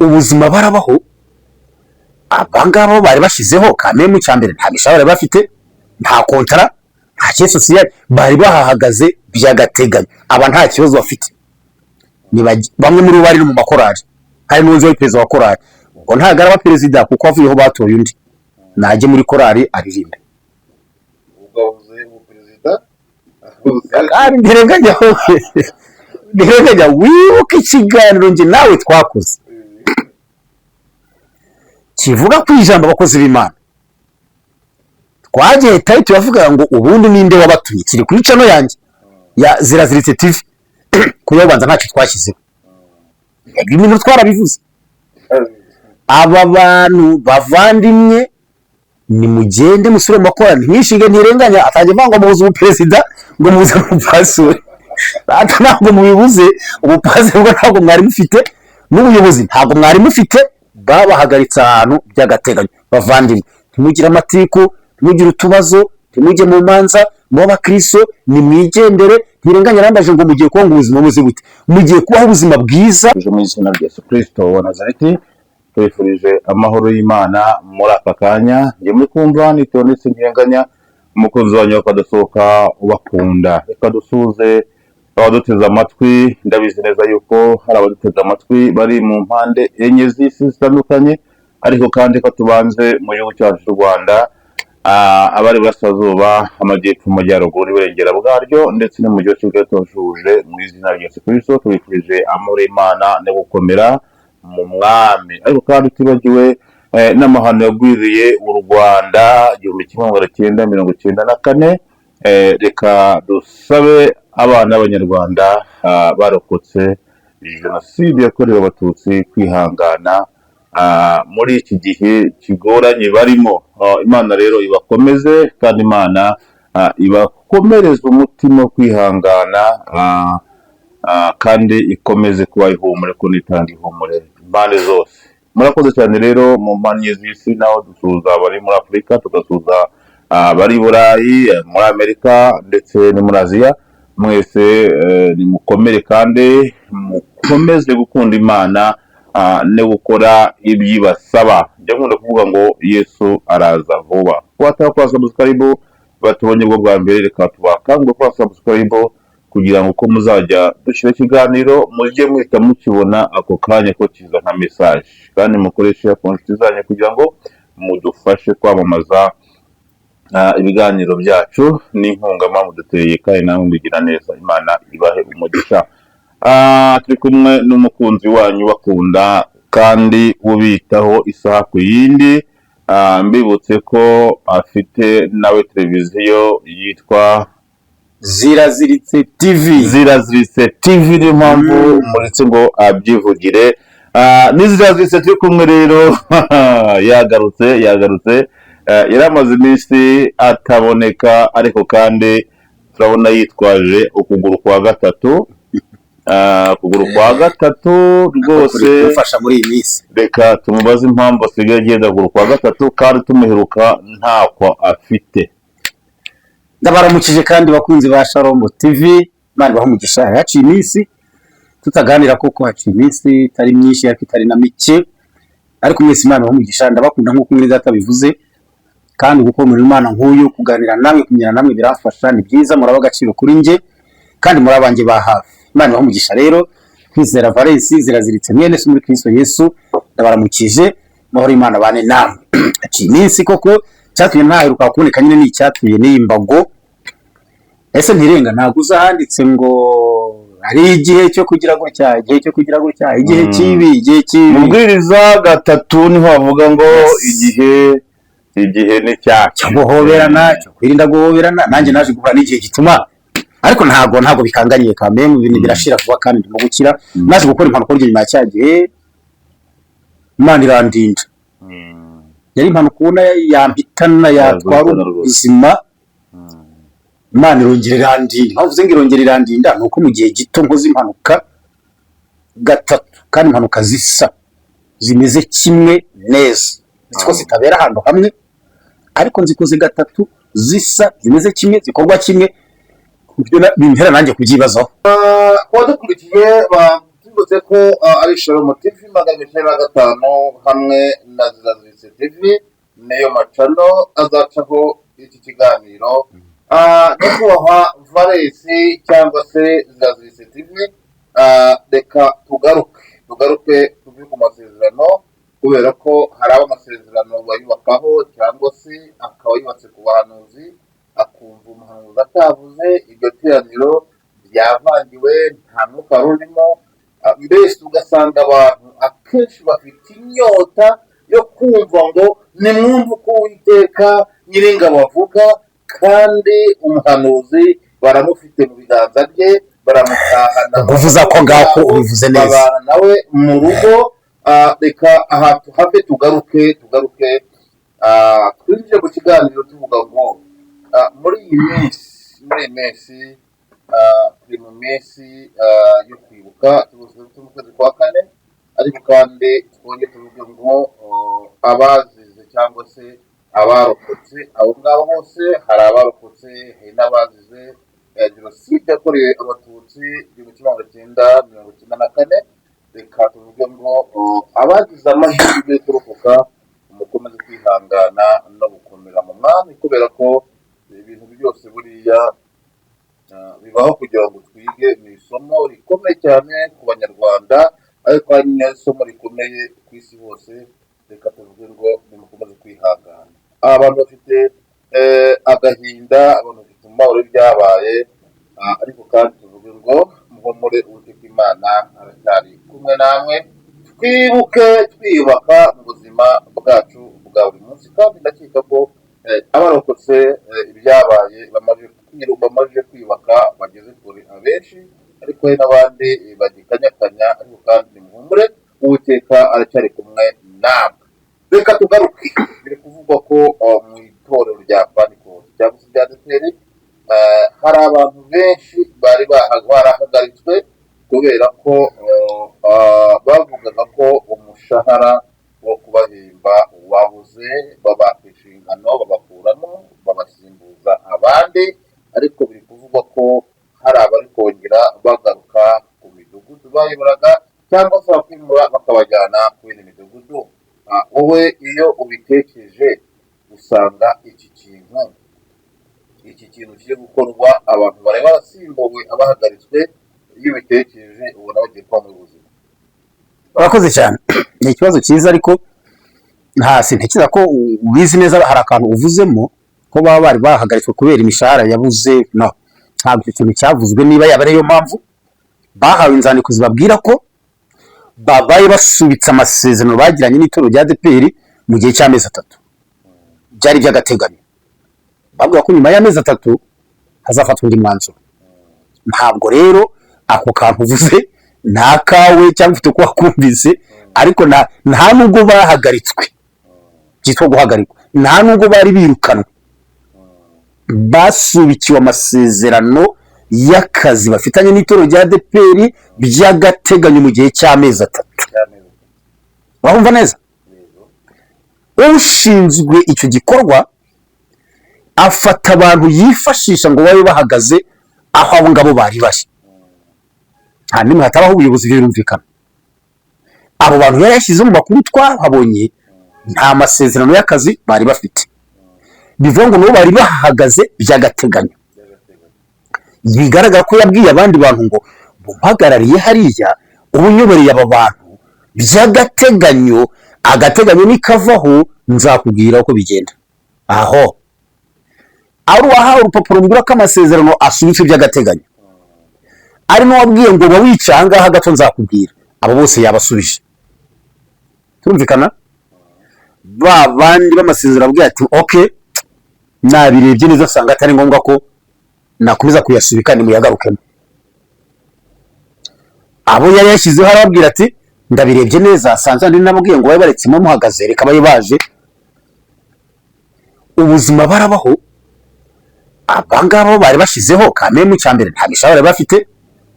ubuzima barabaho abangabo bari bashizeho kame mu cyambere nta mishahara bafite nta kontara nta cyo sosiyete bari bahahagaze by'agateganyo aba nta kibazo bafite ni bamwe muri bari mu makorari hari n'uzi wa perezida wa korari ngo ntago araba perezida kuko avuyeho batoye undi najye muri korari aririmbe kandi ndirenganya wibuke ikiganiro njye nawe twakoze kivuga ku ijambo abakozi b'Imana twagiye tayito yavuga ngo ubundi ninde wabatumye kiri kuri channel yanjye ya Ziraziritse TV kuyobanza ntacyo twashyizeho ibintu twarabivuze aba bantu bavandimwe ni mugende musure makora ntishinge ntirenganya atangiye mvango mubuze ubuperezida ngo mubuze umupasuri ata ntabwo mubibuze ubupasuri bwo ntabwo mwari mufite n'ubuyobozi ntabwo mwari mufite babahagaritse ahantu by'agateganyo bavandimwe ntimugire amatiku ntimugire utubazo ntimujye mu manza mu bakristo ni mwigendere ntirenganya rambaje ngo mugiye kuba ubuzima buze bute mugiye kubaho ubuzima bwiza mu izina rya Yesu Kristo wa Nazareti twifurije amahoro y'Imana muri aka kanya ngiye muri kumva nitondetse ntirenganya umukozi wanyu akadasohoka ubakunda reka dusuze abaduteze amatwi ndabizi neza yuko hari abaduteze amatwi bari mu mpande enye z'isi zitandukanye ariko kandi ko tubanze mu gihugu cyacu cy'u Rwanda abari burasirazuba amajyepfo amajyaruguru iburengera bwaryo ndetse no mu gihugu cy'u tujuje mu izina rya Yesu Kristo tubifurije amahoro y'Imana no gukomera mu mwami ariko kandi tubagiwe n'amahano yagwiriye u Rwanda 1994 reka dusabe abana b'Abanyarwanda barokotse jenoside yakorewe abatutsi kwihangana muri iki gihe kigoranye barimo Imana rero ibakomeze kandi Imana ibakomereza umutima kwihangana kandi ikomeze kuba ihumure ko nitanga ihumure impande zose murakoze cyane rero mu mpande z'isi naho dusuza bari muri Afurika tugasuza bari Burayi muri Amerika ndetse no muri Aziya mwese ni mukomere kandi mukomeze gukunda Imana no gukora ibyibasaba njya nkunda kuvuga ngo Yesu araza vuba kwata kwa subscribe batubonye bwo bwa mbere reka tubakangwe kwa subscribe kugira ngo uko muzajya dushira ikiganiro mujye mwita mukibona ako kanya ko kiza nka message kandi mukoreshe konti zanyu kugira ngo mudufashe kwamamaza ibiganiro byacu n'inkunga mpamvu duteye kandi namwe mugira neza Imana ibahe umugisha turi kumwe n'umukunzi wanyu bakunda kandi ubitaho isaha ku yindi mbibutse ko afite nawe televiziyo yitwa Ziraziritse TV ni mpamvu muritse ngo abyivugire n'Ziraziritse turi kumwe rero yagarutse yaramaze iminsi ataboneka ariko kandi turabona yitwaje ukuguru kwa gatatu rwose ufasha muri iyi minsi reka tumubaze impamvu asigaye agenda ukuguru kwa gatatu kandi tumuheruka ntako afite ndabaramukije kandi bakunzi ba Shalom TV Imana bahumugisha yaciye iminsi tutaganira kuko haciye iminsi itari myinshi ariko itari na mike ariko mwese Imana bahumugisha ndabakunda nk'uko muri data bivuze kandi guko muri Imana nk'uyu kuganira namwe kumenyana namwe birafasha ni byiza muraba agaciro kuri nge kandi muri abanjye ba hafi Imana bahumugisha rero Kwizera Valens Ziraziritse mwene se muri Kristo Yesu ndabaramukije mahoro Imana bane namwe haciye iminsi koko cyatuye ntaheruka kuboneka nyine ni icyatuye n'imbago ese ntirenga ntago uzahanditse ngo hari igihe cyo kugira gutya igihe kibi mubwiriza gatatu niho bavuga ngo igihe ni cyo guhoberana cyo kwirinda guhoberana nanjye naje guhura n'igihe gituma ariko ntago bikanganiye kamwe mu bintu birashira vuba kandi mu gukira naje gukora impanuka nyuma ya cyagihe Imana irandinda yari impanuka ubona yampitana yatwara ubuzima Imana irongera irandinda bavuze ngo irongera irandinda nuko mu gihe gito nkoze impanuka gatatu kandi impanuka zisa zimeze kimwe neza ziko zitabera ahantu hamwe ariko nzikoze gatatu zisa zimeze kimwe zikorwa kimwe kubyo bintera nanjye kubyibazaho wadukurikiye twibutse ko ari Shalom TV 195 hamwe na Zizazise TV niyo macano azacaho iki kiganiro. Nyakubahwa Valesi cyangwa se Zizazise TV, reka tugaruke tuve ku masezerano, kubera ko hari amasezerano bayubakaho cyangwa se akaba yubatse ku bahanuzi, akumva umuhanuzi atavuze, iryo teraniro ryavangiwe, nta mwuka rurimo, mbese ugasanga abantu akenshi bafite inyota yo kumva ngo nimwumve uko Uwiteka Nyiringabo avuga, kandi umuhanuzi baramufite mu biganza bye, baramutahana, uvuza ko ngako ubivuze neza, babana nawe mu rugo. Reka aha tuhave tugaruke twinjire mu kiganiro tuvuga ngo muri iyi minsi turi mu minsi yo kwibuka, turi mu kwezi kwa kane, ariko kandi twongeye tuvuge ngo abazize cyangwa se abarokotse, abo ngabo bose hari abarokotse, hari n'abazize jenoside yakorewe abatutsi 1994. Reka tuvuge ngo abagize amahirwe yo kurokoka mukomeze kwihangana no gukomera mu mwami, kubera ko ibintu byose buriya bibaho kugira ngo twige. Ni isomo rikomeye cyane ku banyarwanda, ariko hari n'isomo rikomeye ku isi hose. Reka tuvuge ngo nimukomeze kwihangana, abantu bafite agahinda, abantu bafite umubabaro w'ibyabaye, ariko kandi tuvuge ngo muhumure, Uwiteka Imana aracyari kumwe namwe. Twibuke twiyubaka mu buzima bwacu bwa buri munsi, kandi ndakeka ko abarokotse ibyabaye bamaze kwiyubaka bageze kure abenshi, ariko hari n'abandi bagikanyakanya, ariko kandi nimuhumure, Uwiteka aracyari kumwe namwe. Reka tugaruke, biri kuvugwa ko mu itorero rya Pentecost cyangwa se rya ADEPR hari abantu benshi bari barahagaritswe, kubera ko bavugaga ko umushahara wo kubahemba wabuze, babaka inshingano babakuramo, babasimbuza abandi. Ariko biri kuvugwa ko hari abari kongera bagaruka ku midugudu bayoboraga, cyangwa se bakimura bakabajyana ku yindi midugudu. Wowe iyo ubitekereje usanga iki kintu kiri gukorwa, abantu bari barasimbuwe, abahagaritswe, iyo ubitekereje ubona bagiye kuba mu buzima. urakoze cyane. Ni ikibazo cyiza, ariko sintekereza ko ubizi neza. Hari akantu uvuzemo ko baba bari bahagaritswe kubera imishahara yabuze. No, ntabwo icyo kintu cyavuzwe. Niba yaba ariyo mpamvu bahawe inzandiko zibabwira ko babaye basubitse amasezerano bagiranye n'itorero rya ADEPR mu gihe cy'amezi 3, byari by'agateganyo. Bavuga ko nyuma y'amezi 3 hazafatwa undi mwanzuro. Ntabwo rero ako kantu uvuze nta kawe cyangwa ufite ko wakumvise, ariko nta nubwo bahagaritswe, byitwa guhagarikwa, nta nubwo bari birukanwe, basubikiwe amasezerano y'akazi bafitanye n'itorero rya ADEPR by'agateganyo mu gihe cy'amezi 3. Wumva neza? Ushinzwe icyo gikorwa afata abantu yifashisha ngo babe bahagaze aho abo ngabo bari bari, hanyuma hatabaho ubuyobozi birumvikana. Abo bantu yari yashyize mu makuru twahabonye nta masezerano y'akazi bari bafite, bivuga ngo nabo bari bahagaze by'agateganyo. Bigaragara ko yabwiye abandi bantu ngo bumpagarariye hariya, ubunyobereye aba bantu by'agateganyo, agateganyo nikavaho nzakubwira uko bigenda. Aho ari uwahawe urupapuro mbura ko amasezerano asubitse by'agateganyo, ari n'uwabwiye ngo bawica ahangaha gato nzakubwira, abo bose yabasubije. Turumvikana? Ba bandi b'amasezerano abwiye ati okay, nabirebye neza asanga atari ngombwa ko nakomeza kuyasubika, ni muyagarukemo. Abo yari yashyizeho arababwira ati ndabirebye neza, sanza ndi nababwiye ngo babe baretsemo muhagaze, reka babe baje. Ubuzima barabaho. Abangabo bari bashizeho kamemu cyambere, nta mishahara bafite,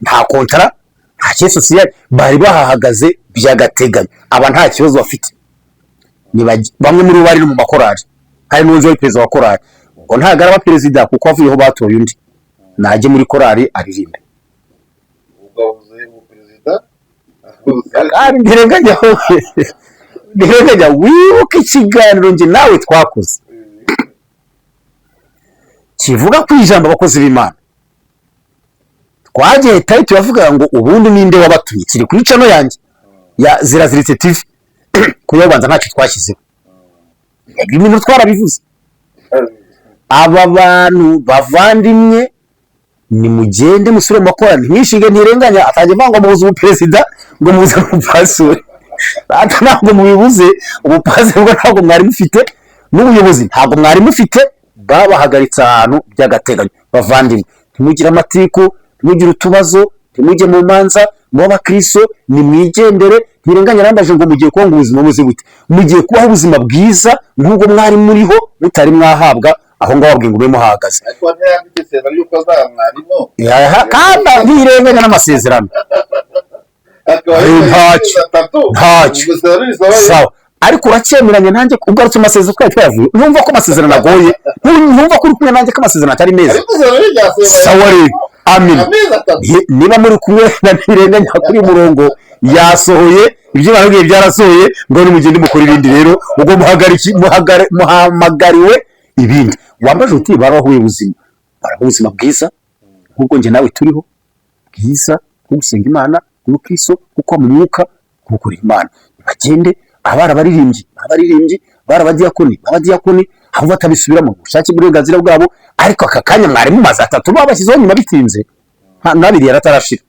nta kontara, nta cye social, bari bahagaze by'agateganyo. Aba nta kibazo bafite. Ni bamwe muri bari mu makorari, hari n'undi wari perezida wa korari, ngo ntagaraba perezida kuko avuyeho batoye undi, najye muri korari aririmbe. Ugavuze mu perezida kandi ntirenganya wibuke ikiganiro njye nawe twakoze kivuga ku ijambo abakozi b'Imana twagiye tari tuyavuga ngo ubundi ninde wabatumye kiri kuri channel yanjye ya Ziraziritse TV kuyobanza ntacyo twashyizeho ibintu twarabivuze aba bantu bavandimwe ni mugende musure makora ntishinge ntirenganya atangiye vanga mubuze ubuperezida ngo mubuze umupasuri ata ntabwo mubibuze ubupasuri bwo ntabwo mwari mufite n'ubuyobozi ntabwo mwari mufite babahagaritse ahantu by'agateganyo bavandimwe ntimugira amatiku ntimugira utubazo ntimujye mu manza mu bakristo ni mwigendere ntirenganya nambaje ngo mugiye kuba ubuzima buze bute mugiye kubaho ubuzima bwiza nk'ubwo mwari muriho mutari mwahabwa aho ngaho babwiye ngo ube muhagaze ariko ntiyandikisera yuko azamwarimo kandi ntirenganya n'amasezerano ntacyo sawa ariko uracyemeranya nanjye ugarutse amasezerano twari twayavuye numva ko amasezerano agoye numva ko uri kumwe nanjye ko amasezerano atari meza sawa rero amen niba muri kumwe na ntirenganya kuri murongo yasohoye ibyo barabwiye byarasohoye ngo nimugende mukora ibindi rero ubwo muhamagariwe ibindi wambaje uti barahuye ubuzima ubuzima bwiza nk'ubwo njye nawe turiho bwiza bwo gusenga Imana n'Ukristo kuko mu mwuka gukora Imana bagende abaririmbyi barabadiyakoni aho batabisubiramo ubushake bw'uburenganzira bwabo ariko aka kanya mwari mu mazi atatu babashyizeho nyuma bitinze ntabiri yaratarashira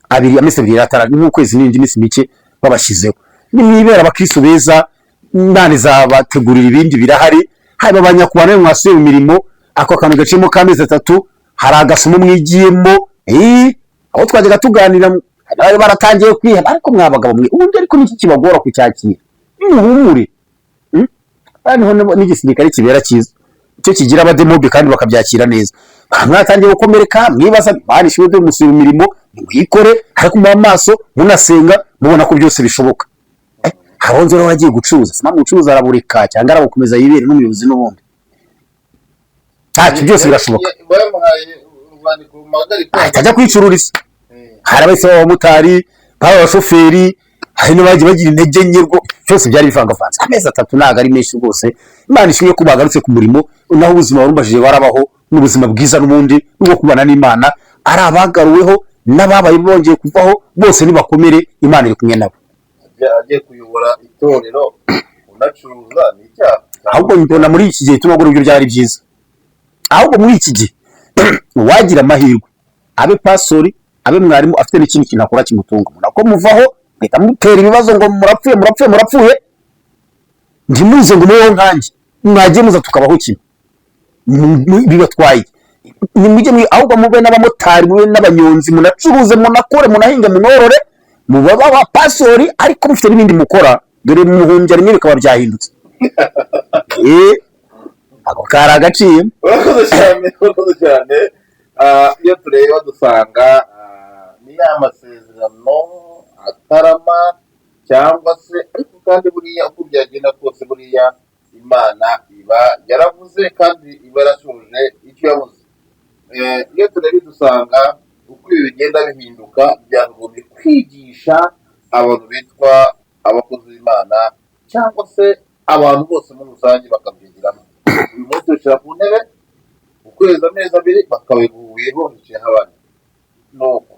abiri amese biri yaratara n'ukwezi n'indi minsi mike babashyizeho nimwibera abakristo beza nane zabategurira ibindi birahari haba abanyakubana mwasuye mu mirimo ako kantu gacemo kamezi atatu hari agasomo mwigiyemo aho twajyaga tuganira baratangiye kwiheba ariko mwabagabo mwe ubundi ariko niki kibagora kucyakira muhumure n'igisirikare kibera cyiza icyo kigira abademobe kandi bakabyakira neza mwatangiye gukomereka mwibaza barishiwe byo musura imirimo mwikore ariko mu maso munasenga mubona ko byose bishoboka habonze rero wagiye gucuruza sima mucuruza araburika cyangwa arabukomeza yibere n'umuyobozi n'ubundi ntacyo byose birashoboka atajya kwicururiza hari abahise b'abamotari b'abashoferi hari n'abagiye bagira intege nke rwo byose byari bivangavanze amezi atatu ntabwo ari menshi rwose Imana ishimwe ko bagarutse ku murimo naho ubuzima warumbajije barabaho n'ubuzima bwiza n'ubundi n'ubwo kubana n'Imana ari abagaruweho n'ababaye bongeye kuvaho bose nibakomere Imana iri kumwe nabo agiye kuyobora itorero unacuruza n'icyaha ahubwo mbona muri iki gihe tunagura ibyo byari byiza ahubwo muri iki gihe wagira amahirwe abe pastori abe mwarimu afite n'ikindi kintu akora kimutunga nako muvaho ngita mutera ibibazo ngo murapfuye ndimuze ngo muyo nkanjye mwagiye muza tukabaho kimwe bibatwaye nimujye ahubwo mube n'abamotari mube n'abanyonzi munacuruze munakore munahinga munorore mubaba ba pastori ariko mufite n'ibindi mukora dore muhumbya rimwe bikaba byahindutse ako kari agaciye urakoze cyane iyo tureba dusanga ni ya masezerano atarama cyangwa se ariko kandi buriya uko byagenda kose buriya Imana iba yaravuze kandi iba yarashoje icyo yavuze iyo tureba dusanga uko ibi bigenda bihinduka byagombye kwigisha abantu bitwa abakozi b'Imana cyangwa se abantu bose muri rusange bakabyigiramo uyu munsi bicara ku ntebe ukwezi amezi abiri bakabiguyeho hicayeho abandi nuko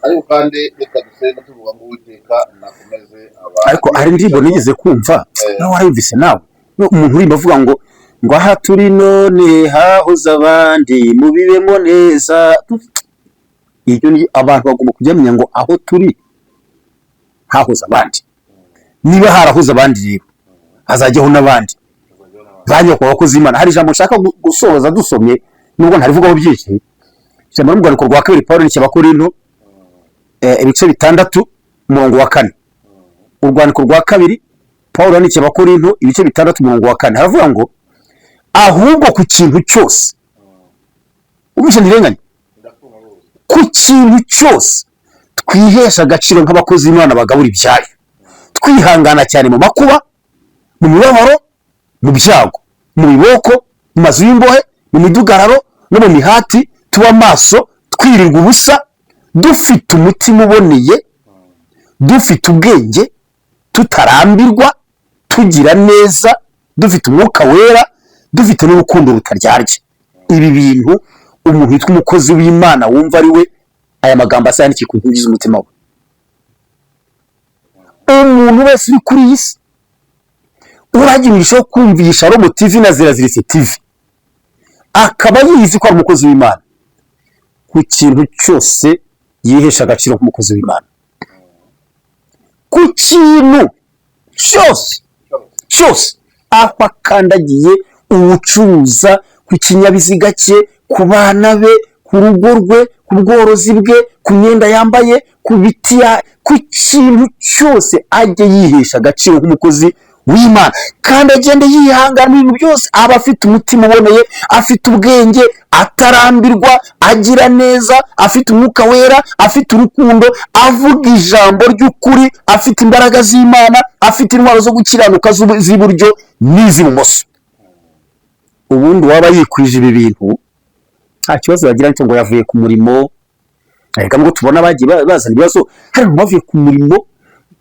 ariko kandi reka dusenge tuvuga ngo Uwiteka nakomeze abantu ariko hari indirimbo nigeze kumva nawe warayumvise nawe umuntu urimba avuga ngo aha turi none hahoze abandi mubibemo neza ibyo ni abantu bagomba kujyamenya ngo aho turi hahoze abandi niba harahoze abandi rero hazajyaho n'abandi bajya ku bakozi b'Imana hari ijambo nshaka gusoza dusomye nubwo ntarivugaho byinshi ijambo n'urwandiko rwa kabiri Pawulo n'icyo Abakorinto ibice 6 umurongo wa 4 urwandiko rwa kabiri Pawulo n'icyo Abakorinto ibice 6 umurongo wa 4 haravuga ngo ahubwo ku kintu cyose ubishe ndirenganya ku kintu cyose twihesha agaciro nk'abakozi b'Imana bagabura ibyayo twihangana cyane mu makuba mu mibabaro mu byago mu biboko mu mazu y'imbohe mu midugararo no mu mihati tuba maso twirirwa ubusa dufite umutima uboneye dufite ubwenge, tutarambirwa, tugira neza, dufite umwuka wera, dufite n'urukundo rutaryarya. Ibi bintu umuntu witwa umukozi w'Imana wumva ari we aya magambo asa yandikiye ku nkingi z'umutima we. Umuntu wese uri kuri iyi si uragimishaho kumvisha Romo TV na Ziraziritse TV akaba yizi ko ari umukozi w'Imana, ku kintu cyose yihesha agaciro nk'umukozi w'Imana, ku kintu cyose aho akandagiye, ubucuruza, ku kinyabiziga cye, ku bana be, ku rugo rwe, ku bworozi bwe, ku myenda yambaye, ku biti, ku kintu cyose ajye yihesha agaciro nk'umukozi w'Imana, kandi agende yihangana ibintu byose, aba afite umutima uboneye, afite ubwenge, atarambirwa, agira neza, afite umwuka wera, afite urukundo, avuga ijambo ry'ukuri, afite imbaraga z'Imana, afite intwaro zo gukiranuka z'iburyo n'iz'ibumoso. Ubundi waba yikwije ibi bintu nta kibazo yagira nicyo ngo yavuye ku murimo. Ariko ngo tubona bagiye bazana ibibazo, hari abantu bavuye ku murimo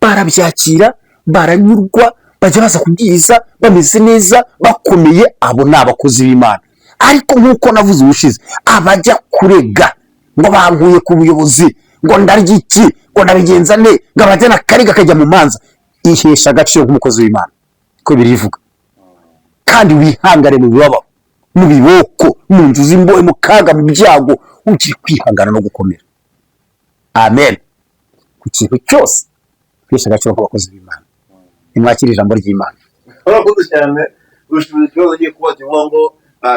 barabyakira, baranyurwa, bajya baza kubwiriza bameze neza, bakomeye. Abo ni abakozi b'Imana. Ariko nk'uko navuze ubushize, abajya kurega ngo bankuye ku buyobozi, ngo ndarya iki, ngo ndabigenza ne, ngo abajyana kariga kajya mu manza, ihesha agaciro nk'umukozi w'Imana ko birivuga, kandi wihangane mu bibabaro, mu biboko, mu nzu z'imbohe, mu kaga, mu byago, ugiye kwihangana no gukomera. Amen. Ku kintu cyose ihesha agaciro nk'abakozi b'Imana. Nimwakire ijambo ry'Imana. Urakoze cyane. Ushobora ikibazo giye kuba kivuga ngo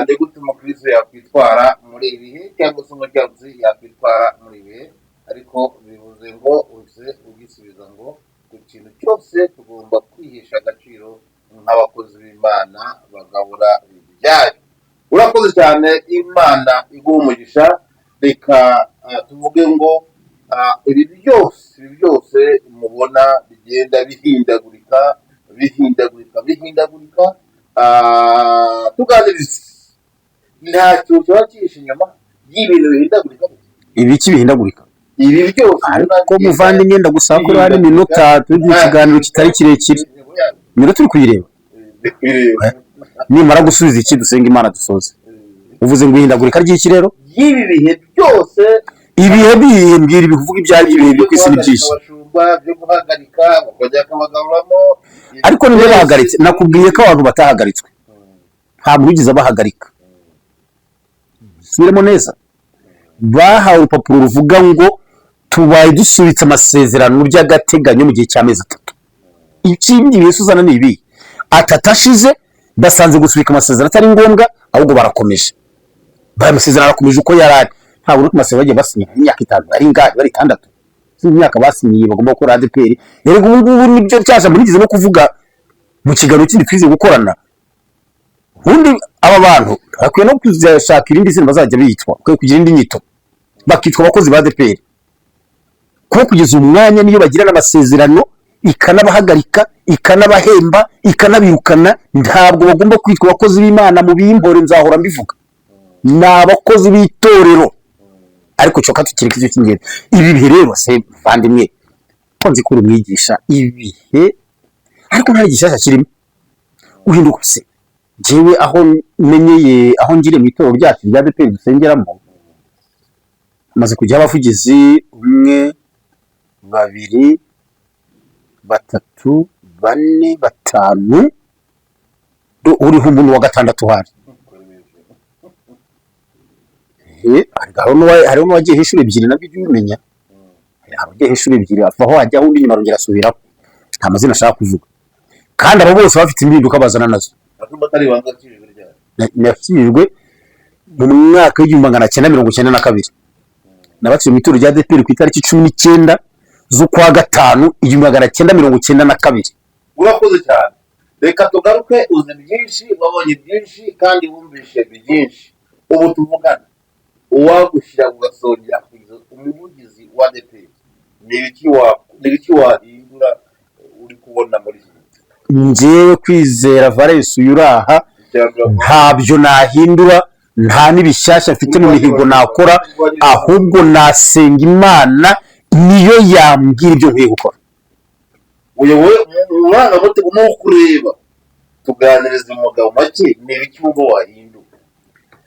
ni gute umukristo yakwitwara muri ibi bihe, cyangwa se umuryanzi yakwitwara muri ibi bihe, ariko bivuze ngo uze ugisubiza ngo ku kintu cyose tugomba kwihesha agaciro nk'abakozi b'Imana bagabura ibyayo. Urakoze cyane, Imana iguha umugisha. Reka tuvuge ngo ibi byose mubona bigenda bihindagurika, tuganiriza ntacyo kiba cyihishe inyuma y'ibintu bihindagurika. Ibiki bihindagurika? Ibi byose ariko muvandimwe ndagusaba ko hari iminota tugira ikiganiro kitari kirekire, iminota turi kuyireba, nimara gusubiza iki dusenga Imana dusoze. Uvuze ngo ihindagurika ry'iki rero? Y'ibi bihe byose. Ibihe mbwira ibivuga ibyari ibihe byo kwisi ni byinshi, byo guhagarika bakajya kabagabamo. Ariko niba bahagaritse, nakubwiye ko abantu batahagaritswe, ntabwo bigeze bahagarika. Subiremo neza, bahawe urupapuro ruvuga ngo tubaye dusubitse amasezerano by'agateganyo mu gihe cy'amezi 3. Ikindi Yesu uzana ni ibi, atatashize basanze gusubika amasezerano atari ngombwa, ahubwo barakomeje. Amasezerano arakomeje uko yarari. Ntabwo uri ku masezerano bagiye basinya imyaka 5, ari ingahe, bari 6. Imyaka basinyiye bagomba gukora ADPR. Rero ubu ngubu nibyo cyasha murigize no kuvuga mu kiganiro kindi twize gukorana. Ubundi aba bantu bakwiye no kuzashaka irindi zina bazajya bitwa, bakwiye kugira indi nyito, bakitwa abakozi ba ADPR. Kuko kugeza umwanya niyo bagirana amasezerano ikanabahagarika, ikanabahemba, ikanabirukana, ntabwo bagomba kwitwa abakozi b'Imana mu bimpore. Nzahora mbivuga, ni abakozi b'itorero. Ariko cyo katukireka icyo cy'ingere. Ibi bihe rero se vandimwe ko nzi ko umwigisha ibihe, ariko nta gishasha kirimo uhinduka se. Jewe aho menyeye, aho ngire mu itorero ryacu rya ADPR dusengeramo, maze kujya abavugizi 1 2 3 4 5, uriho umuntu wa 6 hari. Hariho n'uwagiye hishura 2 nabyo ujye ubimenya. Abagiye hishura 2 avaho hajya undi nyuma arongera asubiraho, nta mazina ashaka kuvuga, kandi abo bose bafite impinduka bazana nazo. Nakijwe mu mwaka w'1992 nabatse mu itorero rya ADPR ku itariki 19 z'ukwa 5 1992. Urakoze cyane. Reka tugaruke, uzi byinshi, wabonye byinshi, kandi wumvishe byinshi. Ubu tuvugana uwagushyira ugasongera kugeza umuvugizi wa ADPR, ni iki wahindura uri kubona muri iki? Njyewe Kwizera Valens Yuraha ntabyo nahindura, nta n'ibishyashya mfite mu mihigo nakora, ahubwo nasenga Imana niyo yambwira ibyo nkwiye gukora. uyoboye umurangamutima no kureba tuganiriza umugabo make ni ibiki wumva wahinduka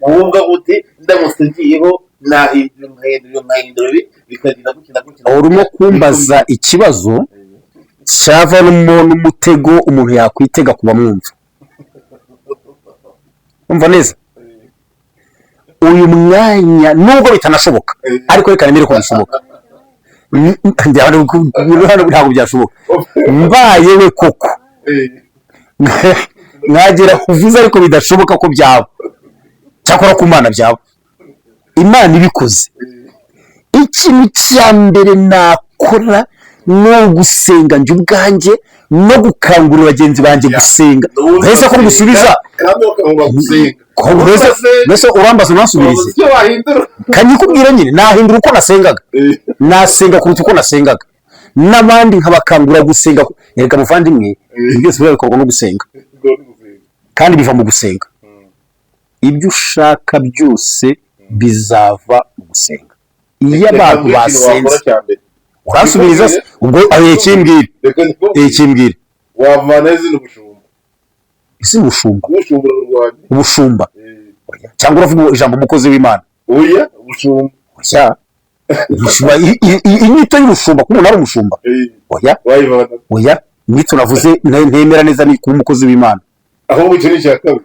wumva gute ndamutse ngiyeho nahindura bikagenda gukina urimo kumbaza ikibazo cyavamo n'umutego umuntu yakwitega kuba mwumva umva neza uyu mwanya nubwo bitanashoboka ariko reka nemere ko bishoboka ntabwo byashoboka mbaye we koko mwagera uvuze ariko bidashoboka ko byaba cyakora ku Mana byaba Imana ibikoze ikintu cya mbere nakora no gusenga njye ubwanjye no gukangurira bagenzi banjye gusenga mbese ko gusubiza mbese urambaza unasubirize kanyikubwira nyine nahindura uko nasengaga nasenga kuruta uko nasengaga n'abandi nkabakangurira gusenga reka muvandimwe ibyo byose bikorwa no gusenga kandi biva mu gusenga ibyo ushaka byose bizava mu gusenga iyo abantu basenze urasubiriza se ubwo kimbwira wavana izina ubushumba isi ubushumba cyangwa uravuga ijambo umukozi w'Imana ubushumba inyito y'ubushumba ko umuntu ari umushumba oya inyito navuze ntemera neza ni kuba umukozi w'Imana ahubwo icyo ni icya kabiri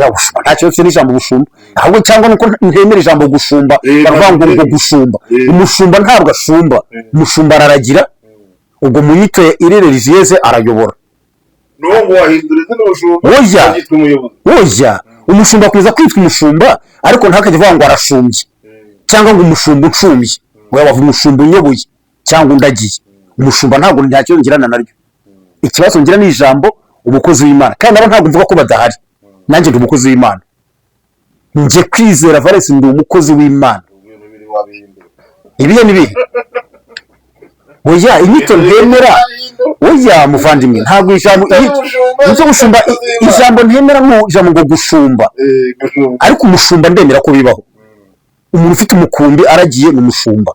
ubushumba nta kibazo n'ijambo ubushumba ahubwo cyangwa nuko ntemera ijambo gushumba baravuga ngo gushumba umushumba ntabwo ashumba umushumba araragira ubwo mu nyito irererije arayobora n'uwo wahindura izina ubushumba oya umushumba akuza kwitwa umushumba ariko ntakajya avuga ngo arashumbye cyangwa ngo umushumba ucumbye ngo yabavuga umushumba uyoboye cyangwa undagiye umushumba ntabwo ntacyo ngirana naryo ikibazo ngira ni ijambo umukozi w'Imana kandi nabo ntabwo mvuga ko badahari nanjye ndi umukozi w'Imana nje kwizera Valens ndi umukozi w'Imana ibihe nibihe oya inyito ntemera oya muvandimwe ntabwo ijambo gushumba ijambo ntemera mu ijambo ngo gushumba ariko umushumba ndemera ko bibaho umuntu ufite umukumbi aragiye mu mushumba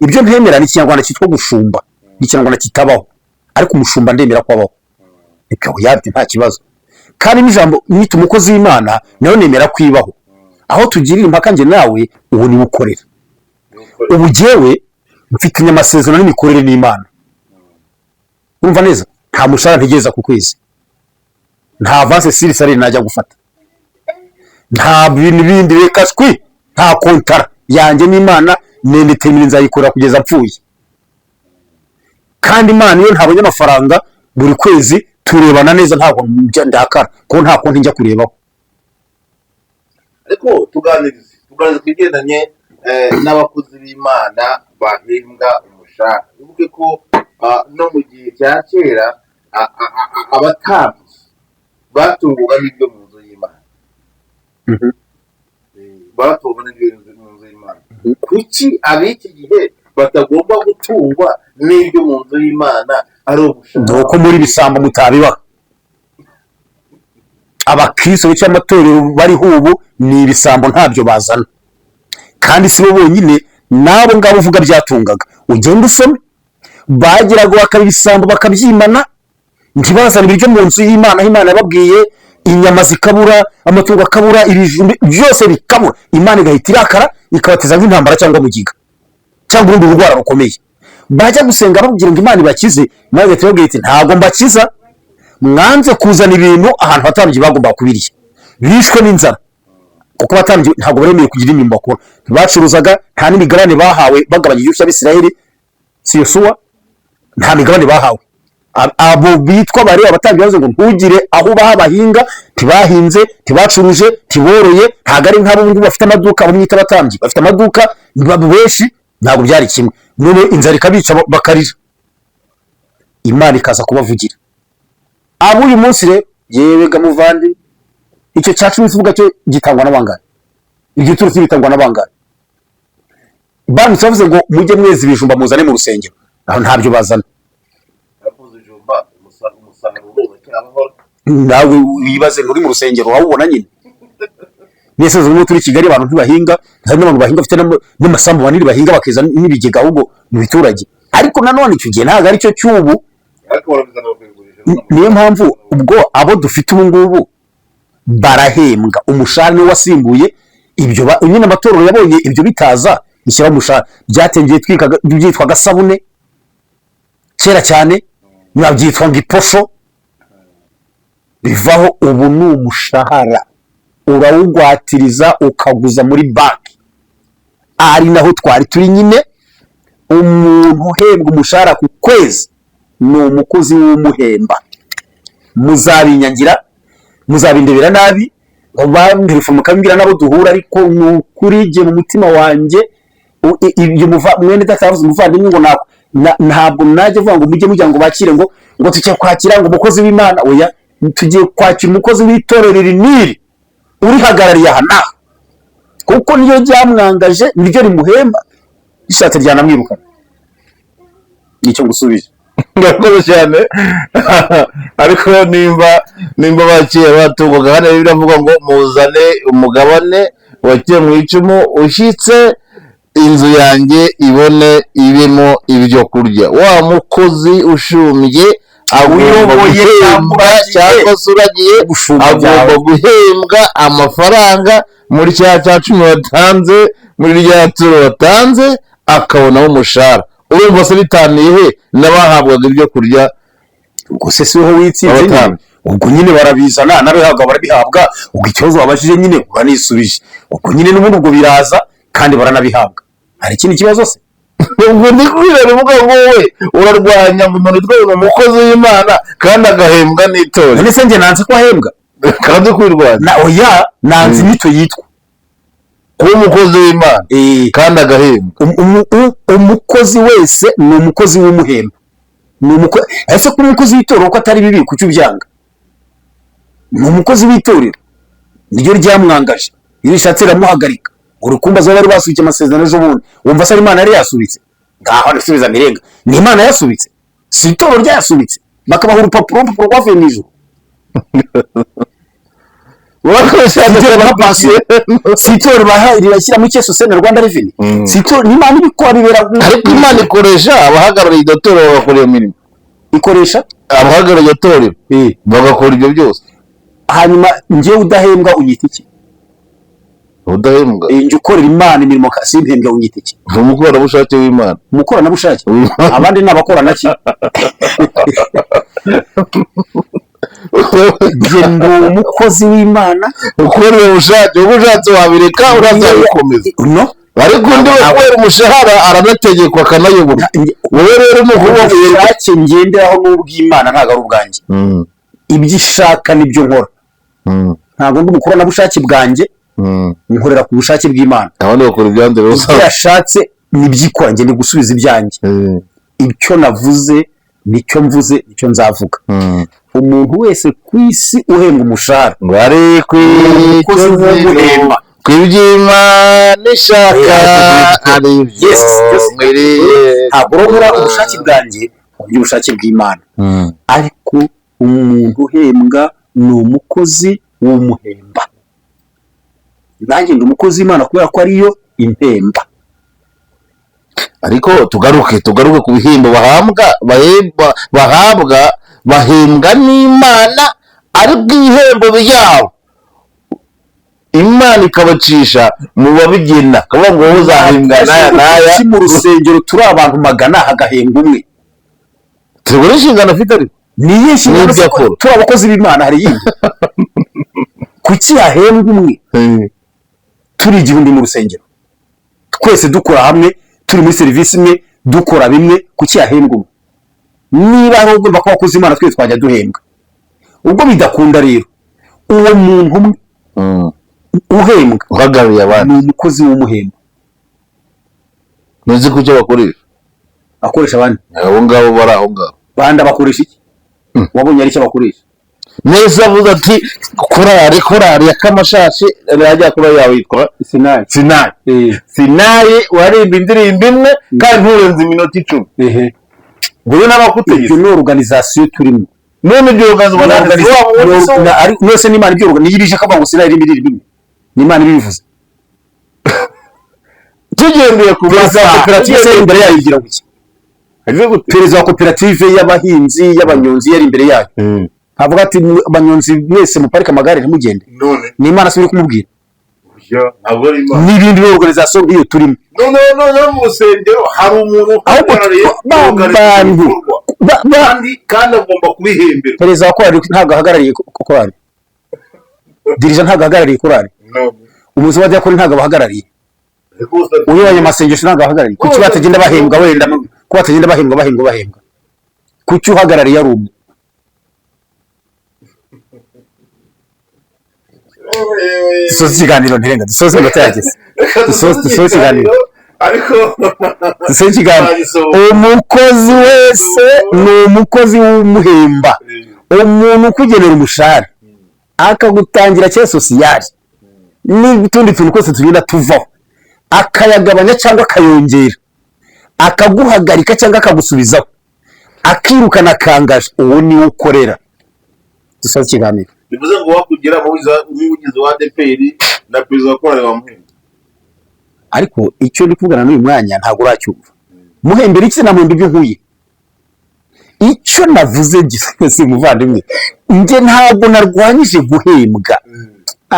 ibyo ntemera ni Ikinyarwanda cyitwa gushumba ni Ikinyarwanda kitabaho ariko umushumba ndemera ko abaho ibyo yabyo nta kibazo kandi n'ijambo nyita umukozi w'Imana nayo nemera kwibaho aho tugirira impaka njye nawe ubu ni bukorera ubu jewe mfitanye amasezerano n'imikorere n'Imana urumva neza nta mushahara ntegereza ku kwezi nta avance siri salary najya gufata nta bintu bindi reka nta kontara yanjye n'Imana nendetermine nzayikora kugeza mpfuye kandi Imana iyo ntabonye amafaranga buri kwezi turebana neza ntabwo ndakara ko nta konti njya kurebaho ariko tuganiriza kugendanye n'abakozi b'Imana bahembwa umushahara bivuge ko no mu gihe cya kera abatambyi batungwaga n'ibyo mu nzu y'Imana batungwaga n'ibyo mu nzu y'Imana kuki ab'iki gihe batagomba gutungwa n'ibyo mu nzu y'Imana ari umushahara nuko muri bisambo mutabibaha abakristo bica amatorero bariho ubu ni ibisambo ntabyo bazana kandi si bo bonyine nabo ngabo uvuga byatungaga ugenda usome bagiraga bakaba ibisambo bakabyimana ntibazana ibiryo mu nzu y'Imana aho Imana yababwiye inyama zikabura amatungo akabura ibijumbi byose bikabura Imana igahita irakara ikabateza nk'intambara cyangwa mugiga cyangwa urundi rugwara rukomeye bajya gusenga babwira ngo Imana ibakize Imana igahita ibabwira iti ntabwo mbakiza mwanze kuzana ibintu ahantu abatambyi bagomba kubirya bishwe n'inzara kuko abatambyi ntabwo baremeye kugira imirimo bakora bacuruzaga nta n'imigabane bahawe bagabanya igihugu cy'Abisirayeli si Yosuwa nta migabane bahawe abo bitwa bari abatambyi bavuze ngo ntugire aho baha bahinga ntibahinze ntibacuruje ntiboroye ntabwo ari nk'abo ngubu bafite amaduka abo mwita abatambyi bafite amaduka benshi ntabwo byari kimwe none inzara ikabica bakarira Imana ikaza kubavugira abo uyu munsi rero yewe gamuvandi icyo cyacu bivuga cyo gitangwa n'abangana ibyo turuti bitangwa n'abangana bamwe bavuze ngo mujye mwezi ibijumba muzane mu rusengero aho ntabyo bazana nawe wibaze nturi mu rusengero wawubona nyine nese zo turi Kigali abantu ntibahinga hari n'abantu bahinga bafite n'amasambu manini bahinga bakeza n'ibigega ahubwo mu biturage ariko nanone icyo gihe ntabwo ari cyo cyubu niyo mpamvu ubwo abo dufite ubu ngubu barahembwa, umushahara niwo wasimbuye ibyo nyine amatorero yabonye ibyo bitaza ishyiraho umushahara. Byatengeye byitwaga sabune kera cyane, byitwa ngo iposho, bivaho ubu ni umushahara urawugwatiriza ukaguza muri banki. Ari naho twari turi nyine. Umuntu uhembwa umushahara ku kwezi ni umukozi w'umuhemba. Muzabinyangira, muzabindebera nabi, bambwira mukambwira nabo duhura, ariko ni ukuri jye mu mutima wanjye ibyo mwene datavuze umuvandimwe ngo ntabwo najya vuga ngo mujye mujya ngo bakire ngo tugiye kwakira ngo umukozi w'Imana. Oya, tugiye kwakira umukozi w'itorero riniri urihagarariye aha naha, kuko niyo ryamwangaje niryo rimuhemba, rishatse ryanamwirukana. Nicyo ngusubije. Murakoze cyane. Ariko nimba bakiye batungaga hano biravuga ngo muzane umugabane wakiye mu icumu ushyitse inzu yanjye ibone ibemo ibyo kurya. Wa mukozi ushumbye uyoboye cyangwa se uragiye agomba guhembwa amafaranga muri cya 10 watanze, muri rya turo watanze, akabonaho umushahara. Urumva se bitaniye he n'abahabwaga ibyo kurya? Ubwo se siho witsinze, ubwo nyine barabizana n'abihabwa barabihabwa. Ubwo ikibazo wabashije nyine uranisubije, ubwo nyine n'ubundi ubwo biraza kandi baranabihabwa. Hari ikindi kibazo se? Ubwo ndi kwireba uvuga ngo wowe urarwanya ngo umuntu utwaye umukozi w'Imana kandi agahembwa n'itorero. None se njye nanze ko ahembwa kandi kwirwanya? Oya, nanze inyito yitwa kuba umukozi w'Imana kandi agahembwa. Umukozi wese ni umukozi w'umuhemba. Ese ko umukozi w'itorero ko atari bibi kucyo byanga? Ni umukozi w'itorero niryo ryamwangaje, iyo rishatse ramuhagarika. Urukumbaza bari basubiye amasezerano ejo bundi, wumva se Imana yari yasubitse? Ngaho nasubiza mirenga, ni Imana yasubitse, si itorero ryasubitse bakabaha urupapuro rwavuye mu ijuru. Si itorero rirashyira mu cyeso sena Rwanda Revenue, si itorero. Imana ibikora bibera, ariko Imana ikoresha abahagarariye iryo torero bagakorera imirimo, ikoresha abahagarariye iryo torero bagakora ibyo byose. Hanyuma njyewe udahembwa unyita iki? Udahembwa njye ukorera Imana imirimo simpembwa unyita iki? Umukoranabushake w'Imana. Umukoranabushake abandi ni abakoranaki? Njye ndi umukozi w'Imana ukorera ubushake, ubushatse wabireka urazabikomeza. Ariko undi kubera umushahara aranategekwa akanayobora. Wowe rero ubushake ngenderaho n'ubw'Imana ntabwo ari ubwanjye. Ibyo ishaka nibyo nkora, ntabwo ndi umukoranabushake bwanjye, nkorera ku bushake bw'Imana. Abandi bakora ibyande rero. Ibyo yashatse nibyikora, njye ni gusubiza ibyanjye. Icyo navuze nicyo mvuze, nicyo nzavuga. Umuntu wese ku isi uhembwa umushahara bari umukozi w'umuhemba kw'iby'Imana ishaka ari byo mwiriye. Ntabwo nkora ubushake bwanjye, ubushake bw'Imana. Ariko umuntu uhembwa ni umukozi w'umuhemba. Nanjye ndi umukozi w'Imana kubera ko ariyo impemba. Ariko tugaruke ku bihembo bahembwa n'Imana, ariko ibihembo byabo Imana ikabacisha mu babigena, kavuga ngo wowe uzahembwa n'aya. Mu rusengero turi abantu magana hagahembwa umwe. Turi inshingano afite, ariko ni inshingano turi abakozi b'Imana. Hari yindi kuki hahembwa umwe turi 1000 mu rusengero, twese dukora hamwe, turi muri serivisi imwe, dukora bimwe, kuki hahembwa umwe? Niba ari ugomba kuba abakozi b'Imana twese twajya duhembwa. Ubwo bidakunda rero, uwo muntu umwe uhembwa uhagarariye abandi ni umukozi w'umuhemba. Ntuzi ko icyo akoresha abandi abo ngabo bari aho ngaho, bandi abakoresha iki? Wabonye ari cyo bakoresha neza. Avuga ati korari y'akamashashi yajya kuba yawitwa Sinayi warimba indirimbo imwe kandi nturenze iminota 10. Buri n'abakutegetse. Iyo ni organization turimo. None ibyo organization mwese n'Imana ibyo niyirije kavuga ngo Sinayi rimwe rimwe, n'Imana ibivuze. Tugendeye ku koperative imbere yayo igira guki perezida wa koperative y'abahinzi y'abanyonzi yari imbere yayo avuga ati abanyonzi mwese muparike amagare ntimugende ni Imana se uri kumubwira n'ibindi organization nk'iyo turimo no mu rusengero hari umuntu uhagarariye kandi agomba kubihembera. Perezida wa korali ntabwo ahagarariye korali, dirija ntabwo ahagarariye korali, umuyobozi wa diakoni ntabwo abahagarariye, uyoboye amasengesho ntabwo abahagarariye. Kuki batagenda bahembwa wenda ko batagenda bahembwa kuki uhagarariye ari umwe? Dusoze ikiganiro ntirenga, dusoze iminota yageze, dusoze ikiganiro ariko dusoze ikiganiro. Umukozi wese ni umukozi w'umuhemba, umuntu ukugenera umushahara akagutangira cya sosiyali n'utundi tuntu twose tugenda tuvaho akayagabanya cyangwa akayongera, akaguhagarika cyangwa akagusubizaho, akirukana akangaje, uwo niwe ukorera. Dusoze ikiganiro. bivuze ngo wakugira umuvugizi wa ADPR na perezida wa korali wamuhemba. Ariko icyo ndi kuvugana n'uyu mwanya ntabwo uracyumva. Muhembera iki namuhemba ibyo nkuye? Icyo navuze gise muvandimwe, nge ntabwo narwanije guhembwa.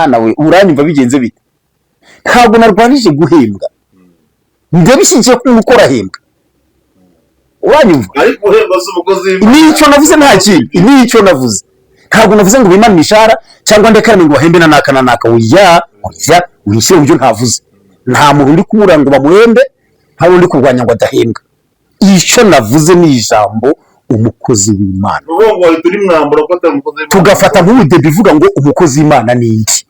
Nawe uranyumva bigenze bite? Ntabwo narwanije guhembwa, ndabishyigikiye ko umukora ahembwa. Uranyumva? Ariko uhemba se umukozi n'icyo navuze nta kindi, n'icyo navuze ntabwo navuze ngo bimane imishahara cyangwa ndekarane ngo bahembe na naka. Oya urishyire uburyo ntavuze. Nta muntu uri kubura ngo bamuhembe, nta wundi kurwanya ngo adahembwa. Icyo navuze ni ijambo umukozi w'Imana. Tugafata nk'ubude bivuga ngo umukozi w'Imana ni iki?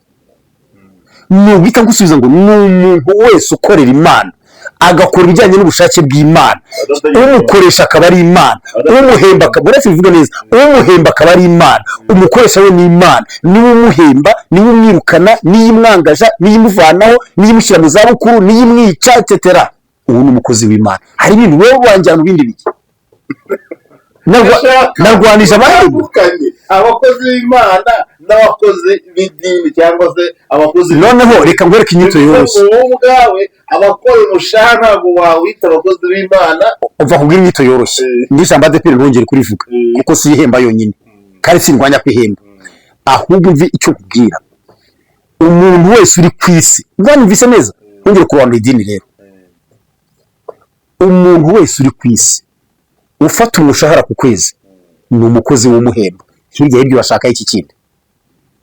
Nubita gusubiza ngo ni umuntu wese ukorera Imana agakora ibijyanye n'ubushake bw'Imana, umukoresha akaba ari Imana, umuhemba akaba bivuga neza, umuhemba akaba ari Imana, umukoresha we ni Imana, niwe umuhemba, niwe umwirukana, niwe imwangaja, niwe imuvanaho, niwe imushyira mu zabukuru, niwe imwica etc. Ubu ni umukozi w'Imana. Hari ibintu wowe wanjyana mu bindi biki? Narwanije abakozi b'Imana n'abakozi b'idini cyangwa se abakozi. Noneho reka ngwereke inyito yoroshye. Ubwawe abakora umushahara ntabwo wawita abakozi b'Imana. Uva kubwira inyito yoroshye. Ndi ijambo ADPR ntongere kurivuga kuko si ihemba yonyine kandi sindwanya kwihemba, ahubwo mvi icyo kubwira umuntu wese uri ku isi. Ndanyumvise neza, ntongere kurwanya idini rero. Umuntu wese uri ku isi ufata umushahara ku kwezi ni umukozi w'umuhemba. Hirya y'ibyo bashaka iki kindi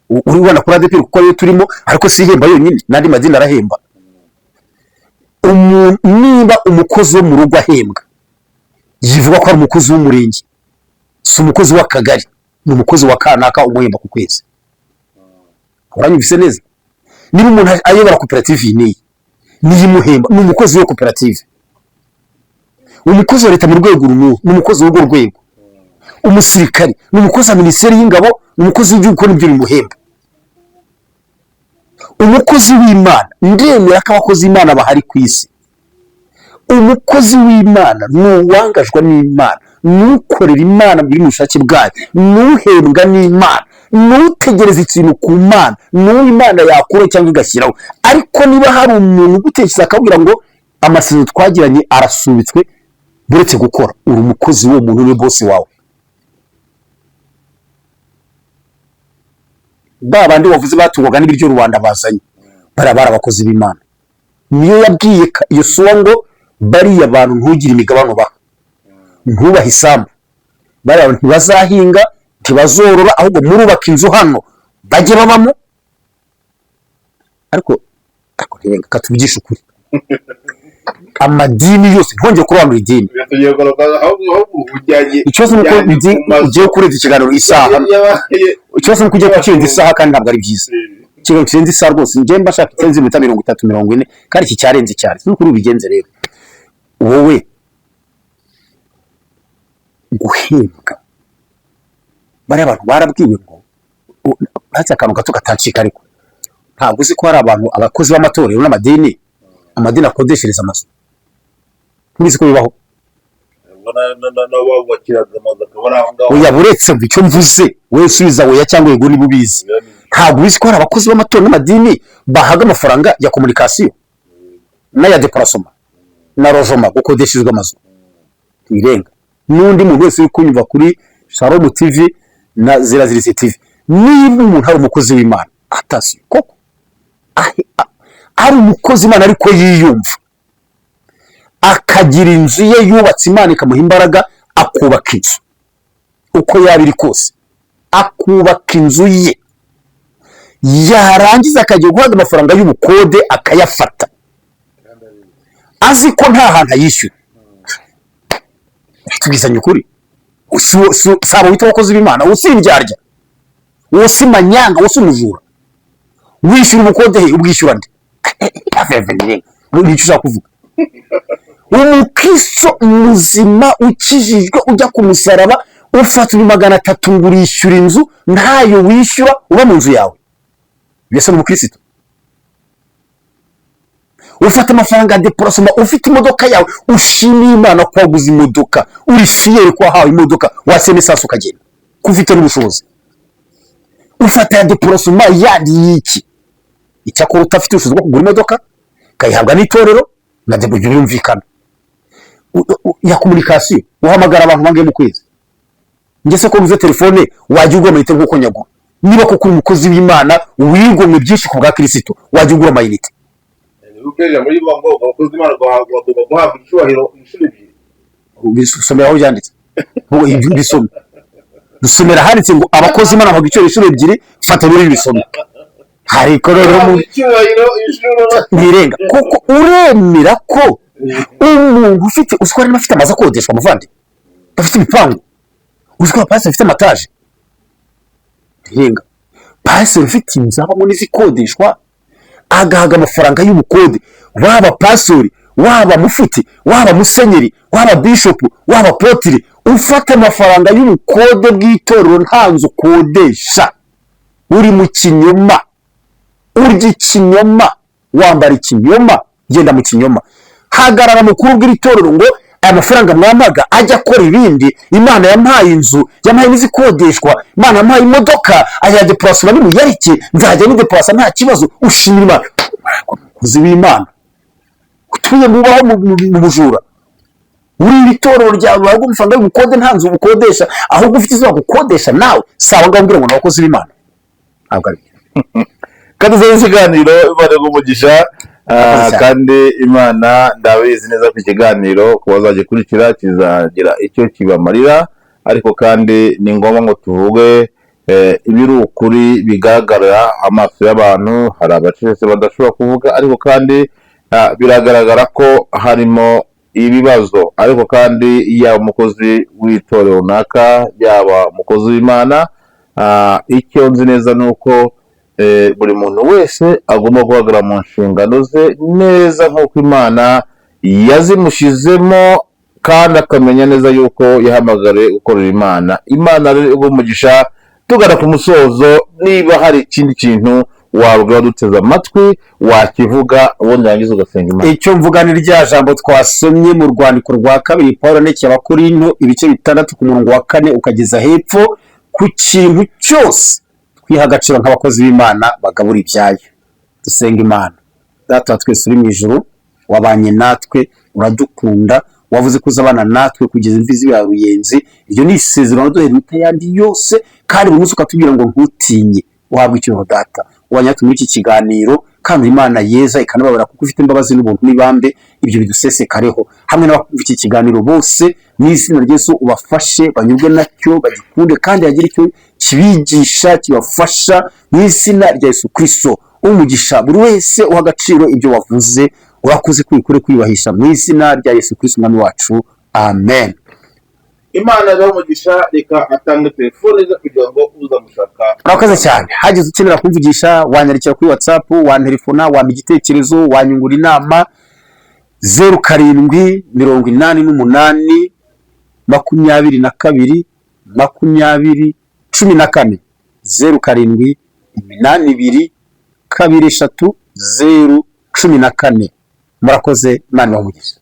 uri ubona kuri ADPR kuko ariyo turimo, ariko si ihemba yonyine, n'andi madini arahemba. Niba umukozi wo mu rugo ahembwa, yivuga ko ari umukozi w'umurenge, si umukozi w'akagari, ni umukozi wa kanaka umuhemba ku kwezi. Uranyumvise neza? Niba umuntu ayobora koperative niyi imuhemba, ni umukozi wa koperative. Umukozi wa leta mu rwego rumwe ni umukozi w'urwo rwego. Umusirikari ni umukozi wa minisiteri y'ingabo, ni umukozi w'igihugu ko nibyo bimuhemba. Umukozi w'Imana, ndemera ko abakozi b'Imana bahari ku isi. Umukozi w'Imana ni uwangajwe n'Imana, nukorera Imana muri mushake bwayo, nuhembwa n'Imana, nutegereza ikintu ku Mana, Imana yakora cyangwa igashyiraho. Ariko niba hari umuntu ugutekereza akabwira ngo amasezerano twagiranye arasubitswe buretse gukora, uri umukozi w'uwo muntu, ni boss wawe. Bandi wavuze batungwaga n'ibiryo Rwanda bazanye barabara abakozi b'Imana. Niyo yabwiye Yosuwa ngo bariya bantu ntugire imigabano baha, ntubahe isambu, bariya ntibazahinga, ntibazorora, ahubwo murubaka inzu hano bajye babamo. Ariko ntirenga katubigisha ukuri. Amadini yose ntongeye kurobanura idini. Ikibazo nuko ugiye kureza ikiganiro isaha. Ikibazo nuko ugiye kukirenza isaha kandi ntabwo ari byiza. Ikiganiro kirenze isaha rwose, njye mbashaka ikirenze iminota 30-40 kandi iki cyarenze cyane. Nuko ubigenze rero. Wowe guhembwa, bari abantu barabwiwe ngo hatse akantu gato gatacika, ariko ntabwo uzi ko hari abantu abakozi b'amatorero n'amadini, amadini akodeshereza amazu. Ntubizi ko bibaho? Oya buretse ngo icyo mvuze wowe usubiza oya cyangwa yego niba ubizi. Ntabwo uzi ko hari abakozi b'amatorero n'amadini bahaga amafaranga ya communication n'aya déplacement na logement gukodesherezwa amazu. Irenga n'undi muntu wese uri kunyumva kuri Shalom TV na Zirazirizi TV, niba umuntu ari umukozi w'Imana atasi koko ari umukozi w'Imana ariko yiyumva akagira inzu ye yubatse, Imana ikamuha imbaraga akubaka inzu uko yaba iri kose, akubaka inzu ye, yarangiza akagiye guhabwa amafaranga y'ubukode akayafata azi ko nta hantu ayishyura. Tubizanye ukuri, saba wita abakozi b'Imana, usindyarya, usi manyanga, usi umujura, wishyura ubukode he ubwishyura nde? Nicyo ushaka kuvuga. Umukristo muzima ukijijwe ujya ku musaraba ufata 300 ngo urishyura inzu ntayo wishyura uba mu nzu yawe, mbese ni umukristo? Ufata amafaranga ya deplacement, ufite imodoka yawe, ushimiye Imana ko waguze imodoka, uri fier ko wahawe imodoka, wasene sasa ukagenda kufite n'ubushobozi. Ufata ya deplacement yandi yiki icyakora utafite ubushobozi bwo kugura imodoka, kayihabwa n'itorero na debo byumvikana. Ya communication uhamagara abantu bange mu kwezi, ngese ko muze telefone wajya ugura amayinite nk'uko nyagura. Niba koko umukozi w'Imana wigomwe byinshi ku bwa Kristo, wajya ugura amayinite. Ukeje muri bongo abakozi b'Imana bagomba guhabwa icyubahiro inshuro ebyiri. Bisomera aho byanditse. Ngo ibyo bisome. Dusomera handitse ngo abakozi b'Imana bagomba icyubahiro inshuro ebyiri, fata muri bisome. Hari kororo mu icyubahiro inshuro nirenga. Kuko uremera ko umuntu ufite uswara n'afite amaze akodeshwa amuvandi, bafite ibipangu, uziko pastor afite amataje. Nirenga. Pastor ufite inzu abamo n'izikodeshwa, agahaga amafaranga y'ubukode, waba pastori, waba mufiti, waba musenyeri, waba bishop, waba potiri, ufata amafaranga y'ubukode bw'itorero nta nzu ukodesha, uri mu kinyoma, urya ikinyoma, wambara ikinyoma, genda mu kinyoma. Hagarara mukuru bw'itorero ngo aya mafaranga mwamaga ajya akora ibindi, Imana yampaye inzu, yampaye n'izikodeshwa, Imana yampaye imodoka, aya deplacement ni muyarike, nzajya ni deplace nta kibazo. Ushimira Imana umukozi w'Imana utuye mubaho mu bujura, uri itorero ryawe ahubwo amafaranga y'ubukode nta nzu ukodesha, ahubwo ufite izo gukodesha nawe, sawa ngambira ngo n'abakozi b'Imana ntabwo ari kaduze ikiganiro Imana y'umugisha. Kandi Imana ndabizi neza ko ikiganiro ku bazagikurikira kizagira icyo kibamarira, ariko kandi ni ngombwa ngo tuvuge ibiri ukuri bigaragarira amaso y'abantu. Hari abacese badashobora kuvuga, ariko kandi biragaragara ko harimo ibibazo, ariko kandi yaba umukozi w'itorero runaka, yaba umukozi w'Imana, icyo nzi neza ni uko buri muntu wese agomba guhagarara mu nshingano ze neza nk'uko Imana yazimushizemo, kandi akamenya neza yuko yahamagare gukorera Imana. Imana rero umugisha. Tugana ku musozo, niba hari ikindi kintu wabwira duteze amatwi wakivuga, ubundi yangiza ugasenga Imana. Icyo mvuga ni rya jambo twasomye mu rwandiko rwa kabiri Paulo ndetse abakorinto ibice 6 ku murongo wa 4 ukageza hepfo, ku kintu cyose twiha agaciro nk'abakozi b'Imana bagabura ibyayo. Dusenga Imana. Data twese uri mu ijuru, wabanye natwe, uradukunda, wavuze ko uzabana natwe kugeza imvi ziba ruyenzi. Iyo ni isezerano duheruka yandi yose, kandi buri munsi ukatubwira ngo ntutinye. Wahabwa icyubahiro Data, wanyatu muri iki kiganiro, kandi Imana yeza ikanababara kuko ufite imbabazi n'ubuntu n'ibambe, ibyo bidusesekareho hamwe n'abakumva iki kiganiro bose, n'izina rya Yesu ubafashe banyubwe nacyo, bagikunde kandi yagira icyo kibigisha kibafasha, n'izina rya Yesu Kristo. Umugisha buri wese uha agaciro ibyo wavuze, urakoze kwikure kwiyubahisha mu izina rya Yesu Kristo umwami wacu, amen. Imana y'umugisha. Reka atange telefone ze kugira ngo uzamushaka. Urakoze cyane. Hagize ukenera kumvugisha, wanyarikira kuri WhatsApp, wantelefona, wampa igitekerezo, wanyungura inama, 0788 22 22 14 0788 22 014. Murakoze, Imana ibahe umugisha.